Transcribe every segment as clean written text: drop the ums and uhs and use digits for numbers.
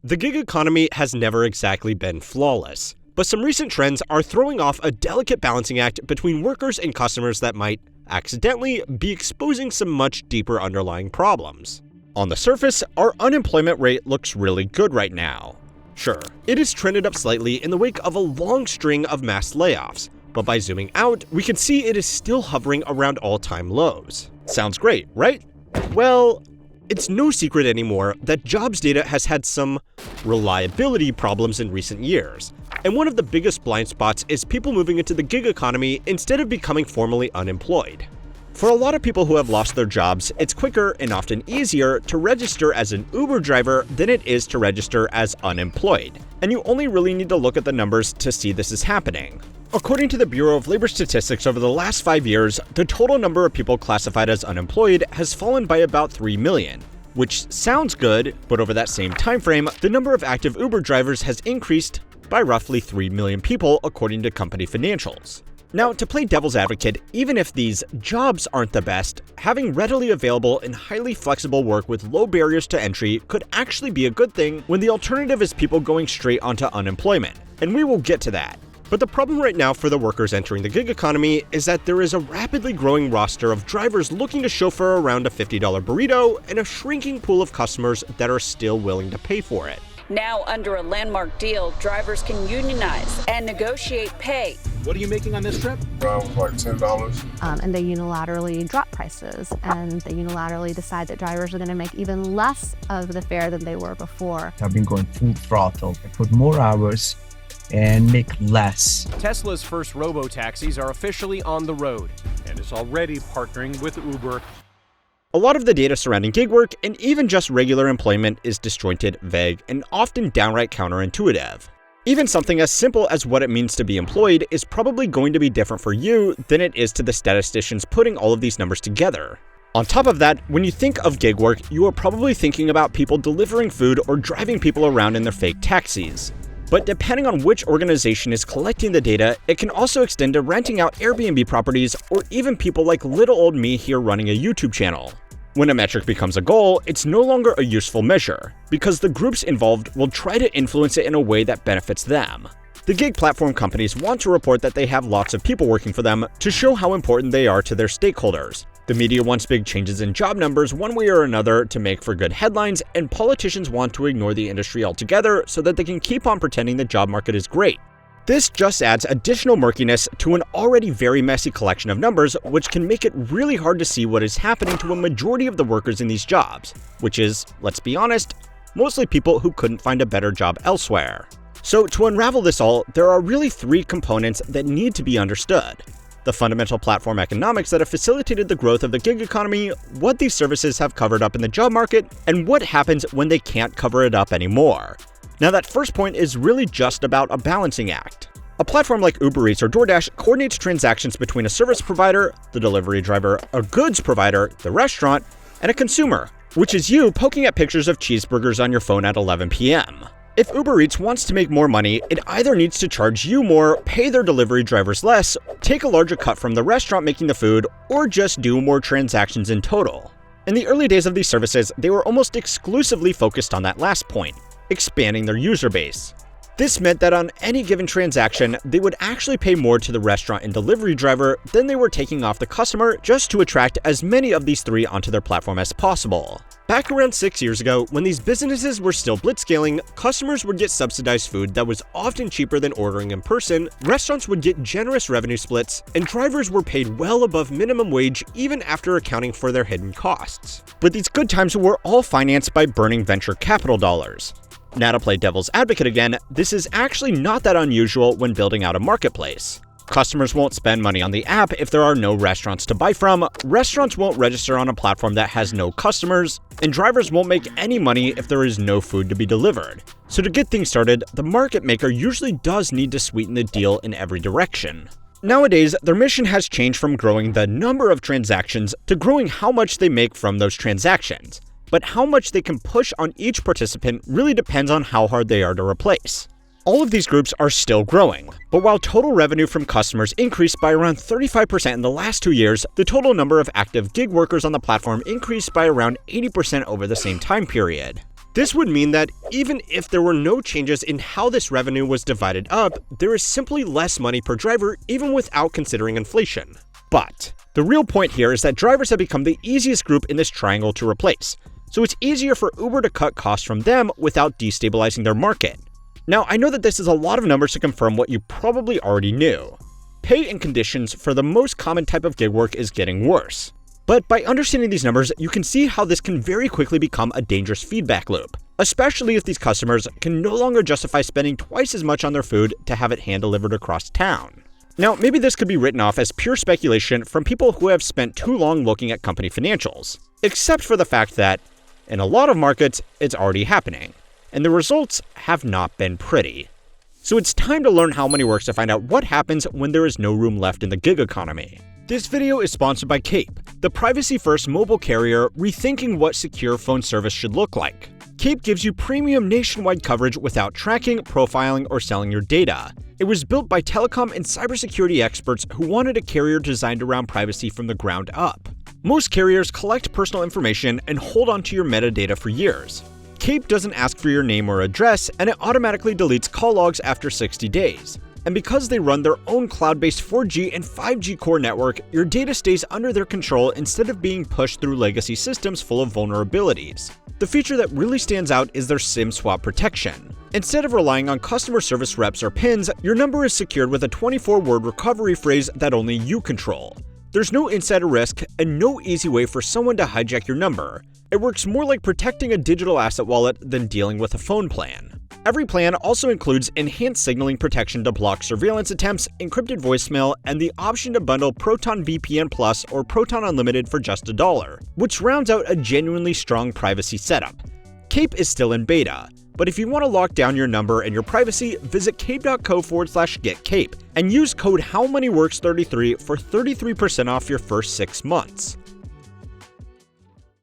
The gig economy has never exactly been flawless, but some recent trends are throwing off a delicate balancing act between workers and customers that might accidentally be exposing some much deeper underlying problems. On the surface, our unemployment rate looks really good right now. Sure, it has trended up slightly in the wake of a long string of mass layoffs, but by zooming out, we can see it is still hovering around all-time lows. Sounds great, right? Well, it's no secret anymore that jobs data has had some reliability problems in recent years, and one of the biggest blind spots is people moving into the gig economy instead of becoming formally unemployed. For a lot of people who have lost their jobs, it's quicker and often easier to register as an Uber driver than it is to register as unemployed, and you only really need to look at the numbers to see this is happening. According to the Bureau of Labor Statistics, over the last 5 years, the total number of people classified as unemployed has fallen by about 3 million, which sounds good, but over that same time frame, the number of active Uber drivers has increased by roughly 3 million people, according to company financials. Now, to play devil's advocate, even if these jobs aren't the best, having readily available and highly flexible work with low barriers to entry could actually be a good thing when the alternative is people going straight onto unemployment, and we will get to that. But the problem right now for the workers entering the gig economy is that there is a rapidly growing roster of drivers looking to chauffeur around a $50 burrito and a shrinking pool of customers that are still willing to pay for it. Now, under a landmark deal, drivers can unionize and negotiate pay. What are you making on this trip? Like $10. And they unilaterally drop prices, and they unilaterally decide that drivers are going to make even less of the fare than they were before. I've been going full throttle. I put more hours and make less. Tesla's first robo-taxis are officially on the road and is already partnering with Uber. A lot of the data surrounding gig work and even just regular employment is disjointed, vague, and often downright counterintuitive. Even something as simple as what it means to be employed is probably going to be different for you than it is to the statisticians putting all of these numbers together. On top of that, when you think of gig work, you are probably thinking about people delivering food or driving people around in their fake taxis. But depending on which organization is collecting the data, it can also extend to renting out Airbnb properties or even people like little old me here running a YouTube channel. When a metric becomes a goal, it's no longer a useful measure, because the groups involved will try to influence it in a way that benefits them. The gig platform companies want to report that they have lots of people working for them to show how important they are to their stakeholders. The media wants big changes in job numbers one way or another to make for good headlines, and politicians want to ignore the industry altogether so that they can keep on pretending the job market is great. This just adds additional murkiness to an already very messy collection of numbers, which can make it really hard to see what is happening to a majority of the workers in these jobs, which is, let's be honest, mostly people who couldn't find a better job elsewhere. So to unravel this all, there are really 3 components that need to be understood: the fundamental platform economics that have facilitated the growth of the gig economy, what these services have covered up in the job market, and what happens when they can't cover it up anymore. Now, that first point is really just about a balancing act. A platform like Uber Eats or DoorDash coordinates transactions between a service provider, the delivery driver, a goods provider, the restaurant, and a consumer, which is you poking at pictures of cheeseburgers on your phone at 11 p.m. If Uber Eats wants to make more money, it either needs to charge you more, pay their delivery drivers less, take a larger cut from the restaurant making the food, or just do more transactions in total. In the early days of these services, they were almost exclusively focused on that last point: expanding their user base. This meant that on any given transaction, they would actually pay more to the restaurant and delivery driver than they were taking off the customer, just to attract as many of these 3 onto their platform as possible. Back around 6 years ago, when these businesses were still blitzscaling, customers would get subsidized food that was often cheaper than ordering in person, restaurants would get generous revenue splits, and drivers were paid well above minimum wage even after accounting for their hidden costs. But these good times were all financed by burning venture capital dollars. Now, to play devil's advocate again, this is actually not that unusual when building out a marketplace. Customers won't spend money on the app if there are no restaurants to buy from, restaurants won't register on a platform that has no customers, and drivers won't make any money if there is no food to be delivered. So to get things started, the market maker usually does need to sweeten the deal in every direction. Nowadays, their mission has changed from growing the number of transactions to growing how much they make from those transactions. But how much they can push on each participant really depends on how hard they are to replace. All of these groups are still growing, but while total revenue from customers increased by around 35% in the last 2 years, the total number of active gig workers on the platform increased by around 80% over the same time period. This would mean that even if there were no changes in how this revenue was divided up, there is simply less money per driver even without considering inflation. But the real point here is that drivers have become the easiest group in this triangle to replace, so it's easier for Uber to cut costs from them without destabilizing their market. Now, I know that this is a lot of numbers to confirm what you probably already knew. Pay and conditions for the most common type of gig work is getting worse. But by understanding these numbers, you can see how this can very quickly become a dangerous feedback loop, especially if these customers can no longer justify spending twice as much on their food to have it hand-delivered across town. Now, maybe this could be written off as pure speculation from people who have spent too long looking at company financials, except for the fact that, in a lot of markets, it's already happening, and the results have not been pretty. So it's time to learn how money works to find out what happens when there is no room left in the gig economy. This video is sponsored by Cape, the privacy-first mobile carrier rethinking what secure phone service should look like. Cape gives you premium nationwide coverage without tracking, profiling, or selling your data. It was built by telecom and cybersecurity experts who wanted a carrier designed around privacy from the ground up. Most carriers collect personal information and hold onto your metadata for years. Cape doesn't ask for your name or address, and it automatically deletes call logs after 60 days. And because they run their own cloud-based 4G and 5G core network, your data stays under their control instead of being pushed through legacy systems full of vulnerabilities. The feature that really stands out is their SIM swap protection. Instead of relying on customer service reps or pins, your number is secured with a 24-word recovery phrase that only you control. There's no insider risk and no easy way for someone to hijack your number. It works more like protecting a digital asset wallet than dealing with a phone plan. Every plan also includes enhanced signaling protection to block surveillance attempts, encrypted voicemail, and the option to bundle Proton VPN Plus or Proton Unlimited for just $1, which rounds out a genuinely strong privacy setup. Cape is still in beta, but if you want to lock down your number and your privacy, visit cape.co/getcape and use code HowMoneyWorks33 for 33% off your first 6 months.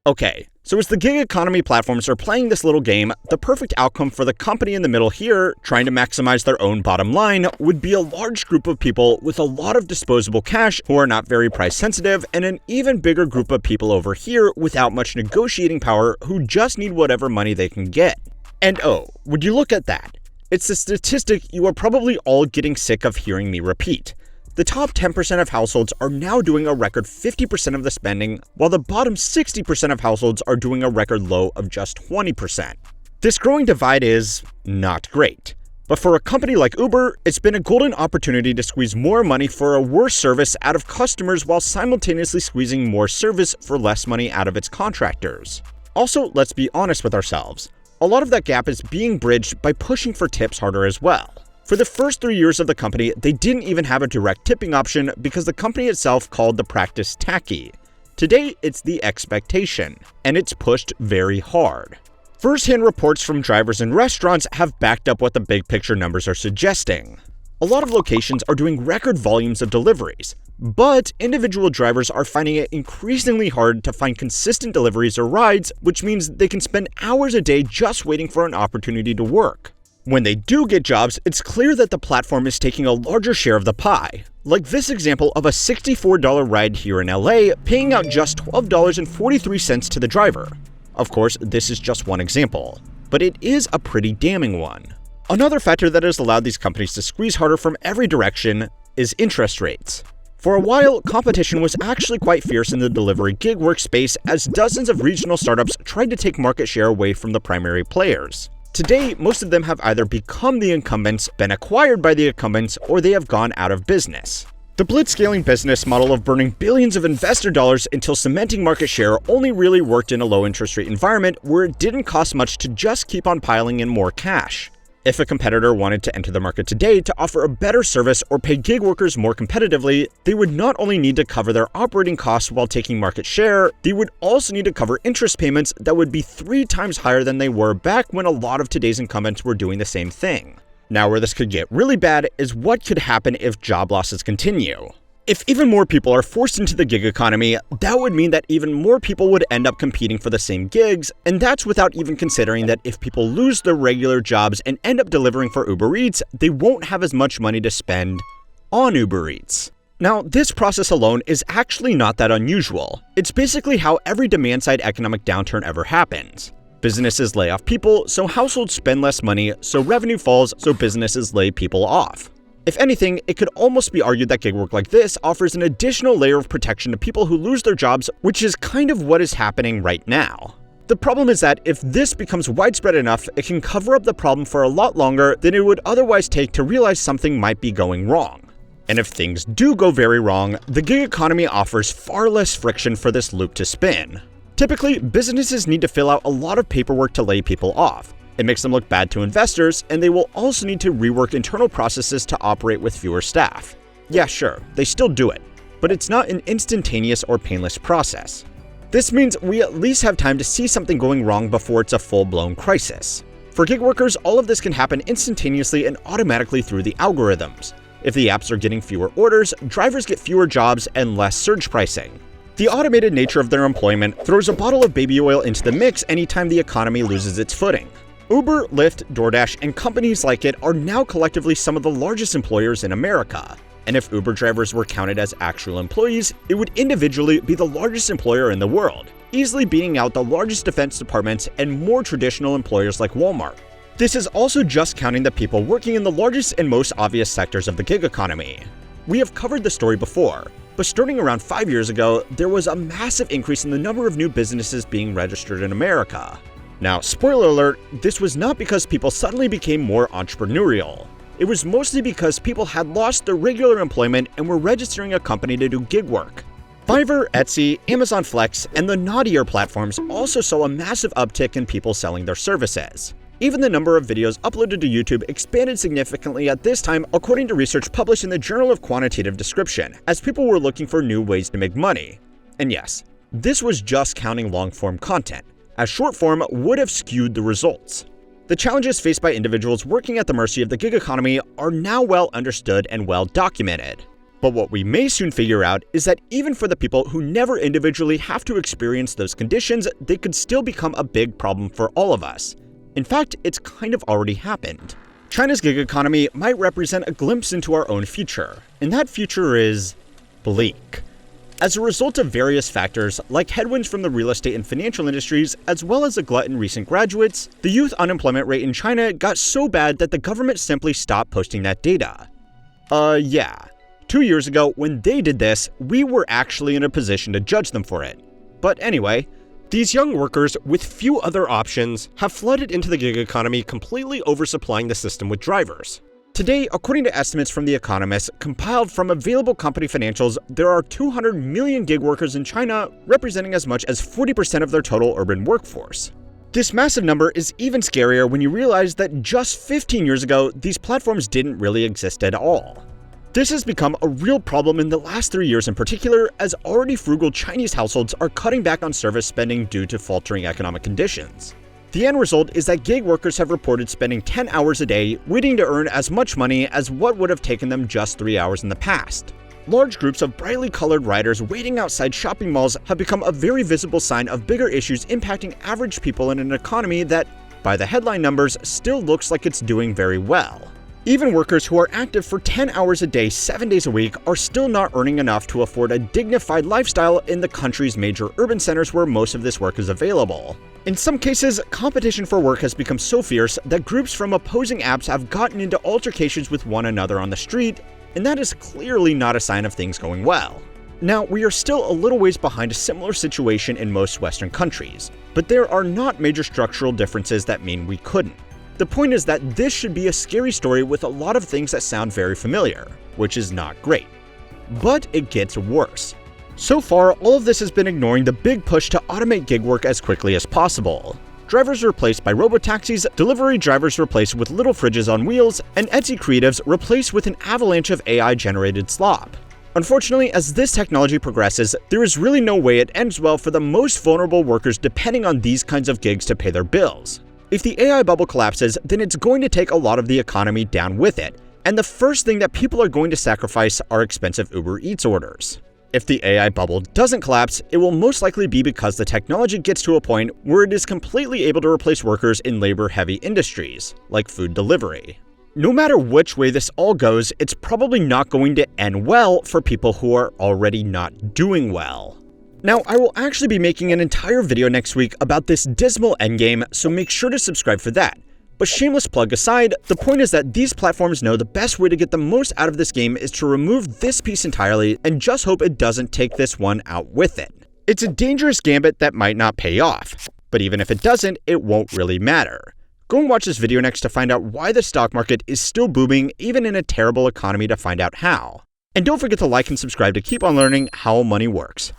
Okay, so as the gig economy platforms are playing this little game, the perfect outcome for the company in the middle here, trying to maximize their own bottom line, would be a large group of people with a lot of disposable cash who are not very price sensitive, and an even bigger group of people over here without much negotiating power who just need whatever money they can get. And oh, would you look at that? It's a statistic you are probably all getting sick of hearing me repeat. The top 10% of households are now doing a record 50% of the spending, while the bottom 60% of households are doing a record low of just 20%. This growing divide is not great. But for a company like Uber, it's been a golden opportunity to squeeze more money for a worse service out of customers while simultaneously squeezing more service for less money out of its contractors. Also, let's be honest with ourselves. A lot of that gap is being bridged by pushing for tips harder as well. For the first 3 years of the company, they didn't even have a direct tipping option because the company itself called the practice tacky. Today, it's the expectation, and it's pushed very hard. First-hand reports from drivers and restaurants have backed up what the big picture numbers are suggesting. A lot of locations are doing record volumes of deliveries, but individual drivers are finding it increasingly hard to find consistent deliveries or rides, which means they can spend hours a day just waiting for an opportunity to work. When they do get jobs, it's clear that the platform is taking a larger share of the pie. Like this example of a $64 ride here in LA, paying out just $12.43 to the driver. Of course, this is just one example, but it is a pretty damning one. Another factor that has allowed these companies to squeeze harder from every direction is interest rates. For a while, competition was actually quite fierce in the delivery gig workspace as dozens of regional startups tried to take market share away from the primary players. Today, most of them have either become the incumbents, been acquired by the incumbents, or they have gone out of business. The blitzscaling business model of burning billions of investor dollars until cementing market share only really worked in a low interest rate environment where it didn't cost much to just keep on piling in more cash. If a competitor wanted to enter the market today to offer a better service or pay gig workers more competitively, they would not only need to cover their operating costs while taking market share, they would also need to cover interest payments that would be 3 times higher than they were back when a lot of today's incumbents were doing the same thing. Now, where this could get really bad is what could happen if job losses continue. If even more people are forced into the gig economy, that would mean that even more people would end up competing for the same gigs, and that's without even considering that if people lose their regular jobs and end up delivering for Uber Eats, they won't have as much money to spend on Uber Eats. Now, this process alone is actually not that unusual. It's basically how every demand-side economic downturn ever happens. Businesses lay off people, so households spend less money, so revenue falls, so businesses lay people off. If anything, it could almost be argued that gig work like this offers an additional layer of protection to people who lose their jobs, which is kind of what is happening right now. The problem is that if this becomes widespread enough, it can cover up the problem for a lot longer than it would otherwise take to realize something might be going wrong. And if things do go very wrong, the gig economy offers far less friction for this loop to spin. Typically, businesses need to fill out a lot of paperwork to lay people off. It makes them look bad to investors, and they will also need to rework internal processes to operate with fewer staff. Yeah, sure, they still do it, but it's not an instantaneous or painless process. This means we at least have time to see something going wrong before it's a full-blown crisis. For gig workers, all of this can happen instantaneously and automatically through the algorithms. If the apps are getting fewer orders, drivers get fewer jobs and less surge pricing. The automated nature of their employment throws a bottle of baby oil into the mix anytime the economy loses its footing. Uber, Lyft, DoorDash, and companies like it are now collectively some of the largest employers in America. And if Uber drivers were counted as actual employees, it would individually be the largest employer in the world, easily beating out the largest defense departments and more traditional employers like Walmart. This is also just counting the people working in the largest and most obvious sectors of the gig economy. We have covered the story before, but starting around 5 years ago, there was a massive increase in the number of new businesses being registered in America. Now, spoiler alert, this was not because people suddenly became more entrepreneurial. It was mostly because people had lost their regular employment and were registering a company to do gig work. Fiverr, Etsy, Amazon Flex, and the naughtier platforms also saw a massive uptick in people selling their services. Even the number of videos uploaded to YouTube expanded significantly at this time, according to research published in the Journal of Quantitative Description, as people were looking for new ways to make money. And yes, this was just counting long-form content, as short-form would have skewed the results. The challenges faced by individuals working at the mercy of the gig economy are now well understood and well documented. But what we may soon figure out is that even for the people who never individually have to experience those conditions, they could still become a big problem for all of us. In fact, it's kind of already happened. China's gig economy might represent a glimpse into our own future, and that future is bleak. As a result of various factors, like headwinds from the real estate and financial industries, as well as a glut in recent graduates, the youth unemployment rate in China got so bad that the government simply stopped posting that data. Yeah. 2 years ago, when they did this, we were actually in a position to judge them for it. But anyway, these young workers, with few other options, have flooded into the gig economy, completely oversupplying the system with drivers. Today, according to estimates from The Economist, compiled from available company financials, there are 200 million gig workers in China, representing as much as 40% of their total urban workforce. This massive number is even scarier when you realize that just 15 years ago, these platforms didn't really exist at all. This has become a real problem in the last 3 years in particular, as already frugal Chinese households are cutting back on service spending due to faltering economic conditions. The end result is that gig workers have reported spending 10 hours a day waiting to earn as much money as what would have taken them just 3 hours in the past. Large groups of brightly colored riders waiting outside shopping malls have become a very visible sign of bigger issues impacting average people in an economy that, by the headline numbers, still looks like it's doing very well. Even workers who are active for 10 hours a day, 7 days a week, are still not earning enough to afford a dignified lifestyle in the country's major urban centers where most of this work is available. In some cases, competition for work has become so fierce that groups from opposing apps have gotten into altercations with one another on the street, and that is clearly not a sign of things going well. Now, we are still a little ways behind a similar situation in most Western countries, but there are not major structural differences that mean we couldn't. The point is that this should be a scary story with a lot of things that sound very familiar, which is not great. But it gets worse. So far, all of this has been ignoring the big push to automate gig work as quickly as possible. Drivers replaced by robotaxis, delivery drivers replaced with little fridges on wheels, and Etsy creatives replaced with an avalanche of AI-generated slop. Unfortunately, as this technology progresses, there is really no way it ends well for the most vulnerable workers depending on these kinds of gigs to pay their bills. If the AI bubble collapses, then it's going to take a lot of the economy down with it, and the first thing that people are going to sacrifice are expensive Uber Eats orders. If the AI bubble doesn't collapse, it will most likely be because the technology gets to a point where it is completely able to replace workers in labor-heavy industries, like food delivery. No matter which way this all goes, it's probably not going to end well for people who are already not doing well. Now, I will actually be making an entire video next week about this dismal endgame, so make sure to subscribe for that. But shameless plug aside, the point is that these platforms know the best way to get the most out of this game is to remove this piece entirely and just hope it doesn't take this one out with it. It's a dangerous gambit that might not pay off, but even if it doesn't, it won't really matter. Go and watch this video next to find out why the stock market is still booming even in a terrible economy to find out how. And don't forget to like and subscribe to keep on learning how money works.